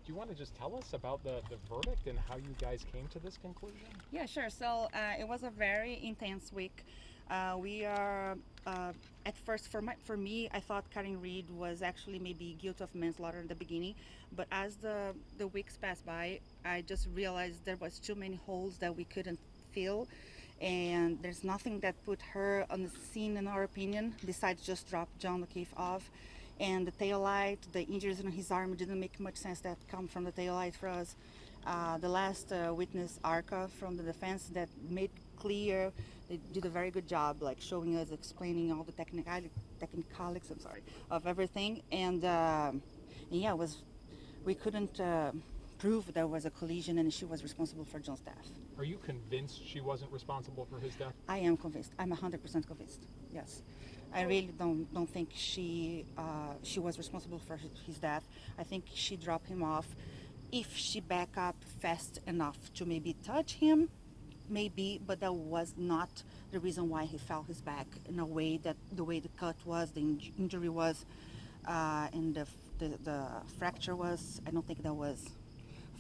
you want to just tell us about the verdict and how you guys came to this conclusion? Yeah, sure. So it was a very intense week. We are at first for me, I thought Karen Reed was actually maybe guilty of manslaughter in the beginning, but as the weeks passed by, I just realized there was too many holes that we couldn't fill, and there's nothing that put her on the scene, in our opinion, besides just drop John O'Keefe off. And the tail light, the injuries in his arm didn't make much sense that come from the tail light for us. The last witness, Arca, from the defense, that made clear, they did a very good job, like showing us, explaining all the technicalities, I'm sorry, of everything. And yeah, we couldn't prove there was a collision and she was responsible for John's death. Are you convinced she wasn't responsible for his death? I am convinced. I'm 100% convinced. Yes, I really don't think she was responsible for his death. I think she dropped him off. If she back up fast enough to maybe touch him, maybe, but that was not the reason why he fell his back in a way that the way the cut was, the injury was, and the fracture was. I don't think that was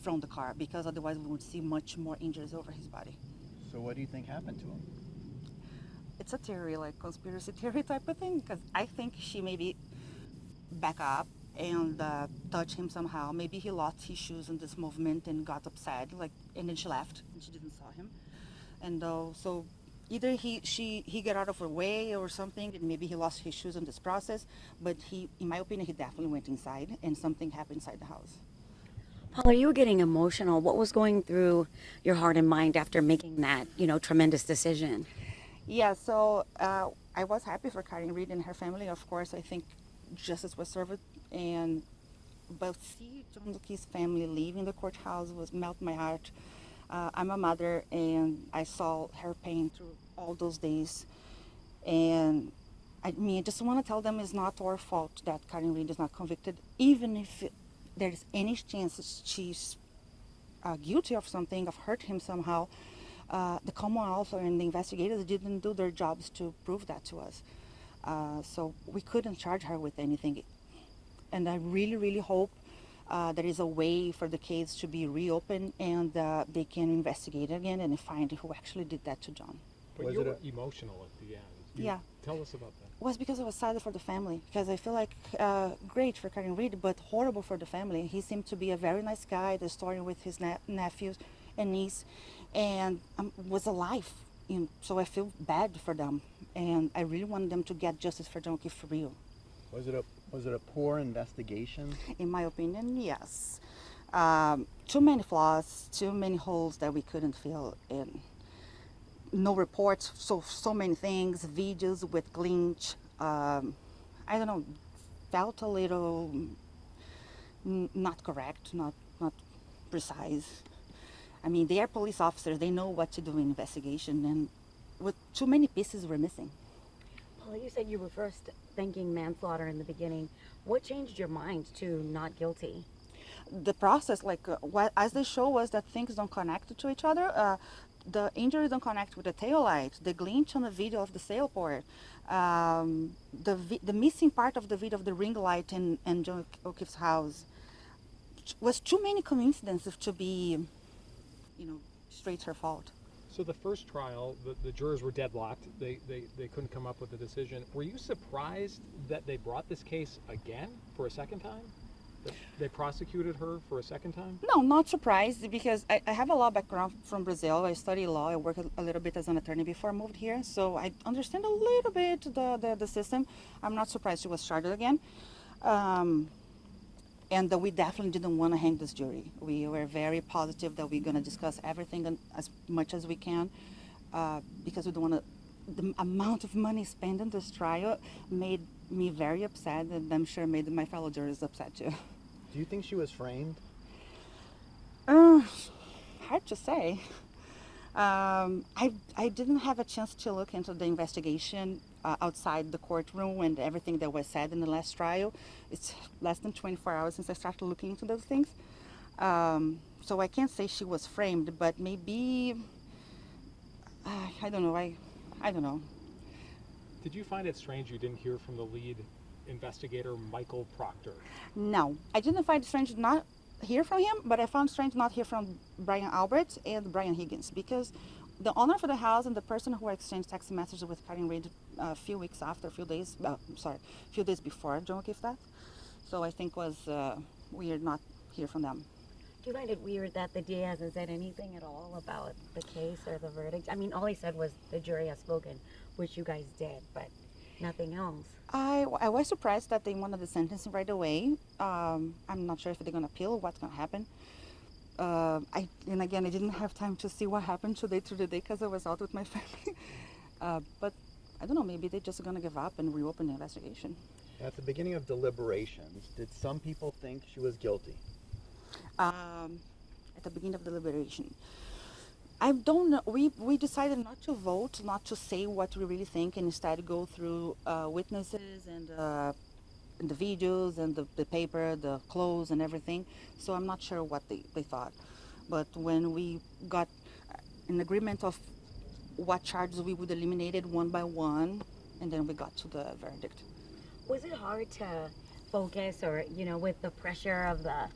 from the car, because otherwise we would see much more injuries over his body. So what do you think happened to him? It's a theory, like conspiracy theory type of thing, because I think she maybe back up and touch him somehow. Maybe he lost his shoes in this movement and got upset, like, and then she left and she didn't saw him. And so either he got out of her way or something, and maybe he lost his shoes in this process. But he, in my opinion, he definitely went inside and something happened inside the house. Paula, you were getting emotional. What was going through your heart and mind after making that, tremendous decision? Yeah, so I was happy for Karen Reed and her family. Of course, I think justice was served, but see John O'Keefe's family leaving the courthouse was melt my heart. I'm a mother, and I saw her pain through all those days. And I mean, I just want to tell them it's not our fault that Karen Reed is not convicted, even if there's any chance she's guilty of something, of hurt him somehow. The Commonwealth and the investigators didn't do their jobs to prove that to us. So we couldn't charge her with anything. And I really, really hope there is a way for the case to be reopened and they can investigate again and find who actually did that to John. But you were emotional at the end. Yeah. Tell us about that. It was because I was sad for the family, because I feel like great for Karen Reed, but horrible for the family. He seemed to be a very nice guy, the story with his nephews and niece, and was alive. So I feel bad for them, and I really want them to get justice for John O'Keefe for real. Was it a poor investigation? In my opinion, yes. Too many flaws, too many holes that we couldn't fill in. No reports, so many things, videos with glitch. I don't know, felt a little not correct, not precise. I mean, they are police officers, they know what to do in investigation, and with too many pieces were missing. Paula, you said you were first thinking manslaughter in the beginning. What changed your mind to not guilty? The process, like as they show us that things don't connect to each other, the injuries don't connect with the tail light, the glitch on the video of the sailport, the missing part of the video of the ring light in John O'Keefe's house was too many coincidences to be, straight her fault. So the first trial, the jurors were deadlocked. They couldn't come up with a decision. Were you surprised that they brought this case again for a second time? That they prosecuted her for a second time? No, not surprised, because I have a law background from Brazil. I studied law. I worked a little bit as an attorney before I moved here, so I understand a little bit the system. I'm not surprised she was charged again. And we definitely didn't want to hang this jury. We were very positive that we're going to discuss everything as much as we can, because we don't want to. The amount of money spent in this trial made me very upset, and I'm sure made my fellow jurors upset too. Do you think she was framed? Hard to say. I didn't have a chance to look into the investigation outside the courtroom and everything that was said in the last trial. It's less than 24 hours since I started looking into those things. So I can't say she was framed, but maybe, I don't know. I don't know. Did you find it strange you didn't hear from the lead investigator, Michael Proctor? No, I didn't find it strange, not hear from him, but I found strange not hear from Brian Albert and Brian Higgins, because the owner for the house and the person who exchanged text messages with Karen Reed a few weeks after, a few days before John O'Keefe's death. So I think was weird not hear from them. Do you find it weird that the DA hasn't said anything at all about the case or the verdict? I mean, all he said was the jury has spoken, which you guys did, but nothing else. I was surprised that they wanted the sentencing right away. I'm not sure if they're going to appeal or what's going to happen. I didn't have time to see what happened today through the day because I was out with my family. But I don't know, maybe they're just going to give up and reopen the investigation. At the beginning of deliberations, did some people think she was guilty? At the beginning of deliberation, I don't know. We decided not to vote, not to say what we really think, and instead go through witnesses and the videos and the paper, the clothes and everything. So I'm not sure what they thought. But when we got an agreement of what charges we would eliminate it one by one, and then we got to the verdict. Was it hard to focus, or with the pressure of the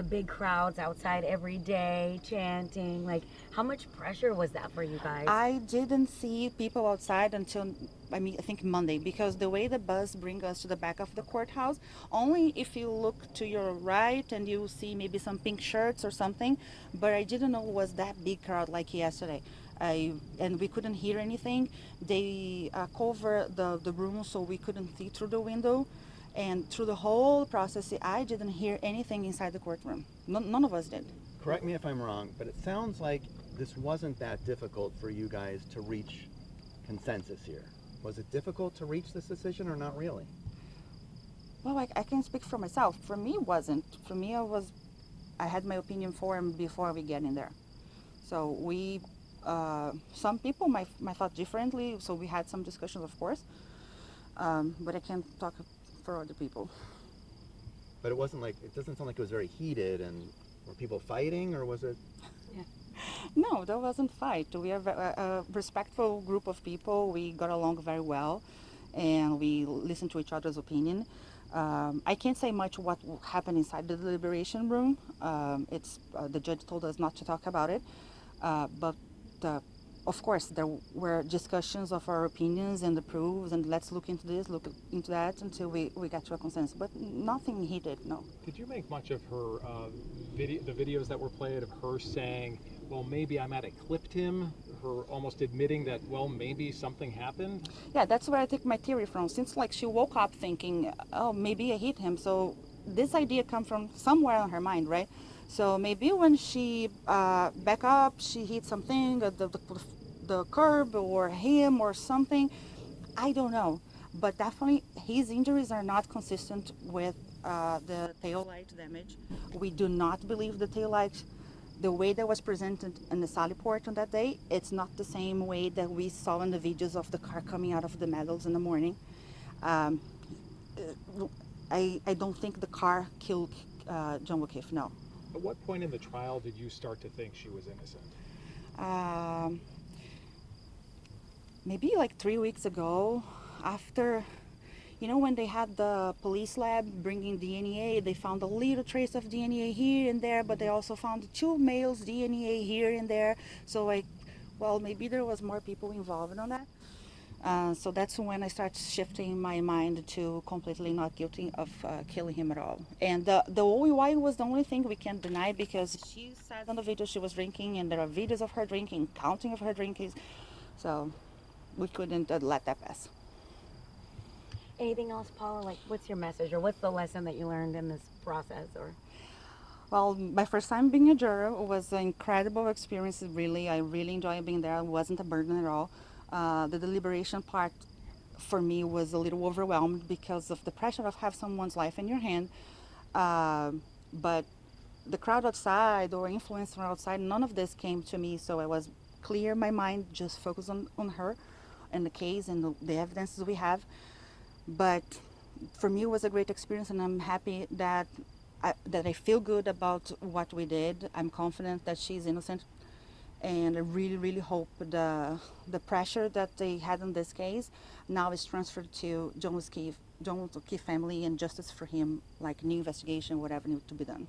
big crowds outside every day chanting? Like, how much pressure was that for you guys? I didn't see people outside until I think Monday, because the way the bus brings us to the back of the courthouse, only if you look to your right and you see maybe some pink shirts or something, but I didn't know it was that big crowd like yesterday. And we couldn't hear anything. They covered the room so we couldn't see through the window. And through the whole process, I didn't hear anything inside the courtroom. None of us did. Correct me if I'm wrong, but it sounds like this wasn't that difficult for you guys to reach consensus here. Was it difficult to reach this decision or not really? Well, I can speak for myself. For me, it wasn't. For me, I had my opinion formed before we get in there. So some people might thought differently, so we had some discussions, of course. But I can't talk for other people. But it doesn't sound like it was very heated, and were people fighting, or was it? No, there wasn't fight. We are a respectful group of people. We got along very well, and we listened to each other's opinion. I can't say much what happened inside the deliberation room. The judge told us not to talk about it, but of course there were discussions of our opinions and the proofs, and let's look into this, look into that, until we got to a consensus. But nothing heated, no. Did you make much of her the videos that were played of her saying, well, maybe I might have clipped him, her almost admitting that, well, maybe something happened? Yeah, that's where I take my theory from. Since she woke up thinking, oh, maybe I hit him. So this idea come from somewhere in her mind, right? So maybe when she back up, she hit something, the curb or him or something. I don't know. But definitely his injuries are not consistent with the tail light damage. We do not believe the tail light, the way that was presented in the Sally Port on that day, it's not the same way that we saw in the videos of the car coming out of the meadows in the morning. I don't think the car killed John O'Keefe, no. At what point in the trial did you start to think she was innocent? Maybe 3 weeks ago, after, when they had the police lab bringing DNA, they found a little trace of DNA here and there, but they also found 2 males' DNA here and there. So maybe there was more people involved on that. So that's when I started shifting my mind to completely not guilty of killing him at all. And the OUI was the only thing we can't deny, because she said on the video she was drinking, and there are videos of her drinking, counting of her drinking. So we couldn't let that pass. Anything else, Paula? What's your message, or what's the lesson that you learned in this process? Or Well, my first time being a juror was an incredible experience, really. I really enjoyed being there. It wasn't a burden at all. The deliberation part for me was a little overwhelmed because of the pressure of have someone's life in your hand. But the crowd outside or influence from outside, none of this came to me. So I was clear my mind, just focus on her and the case and the evidences we have. But for me, it was a great experience, and I'm happy that I feel good about what we did. I'm confident that she's innocent. And I really, really hope the pressure that they had in this case now is transferred to John O'Keefe family, and justice for him, new investigation, whatever needs to be done.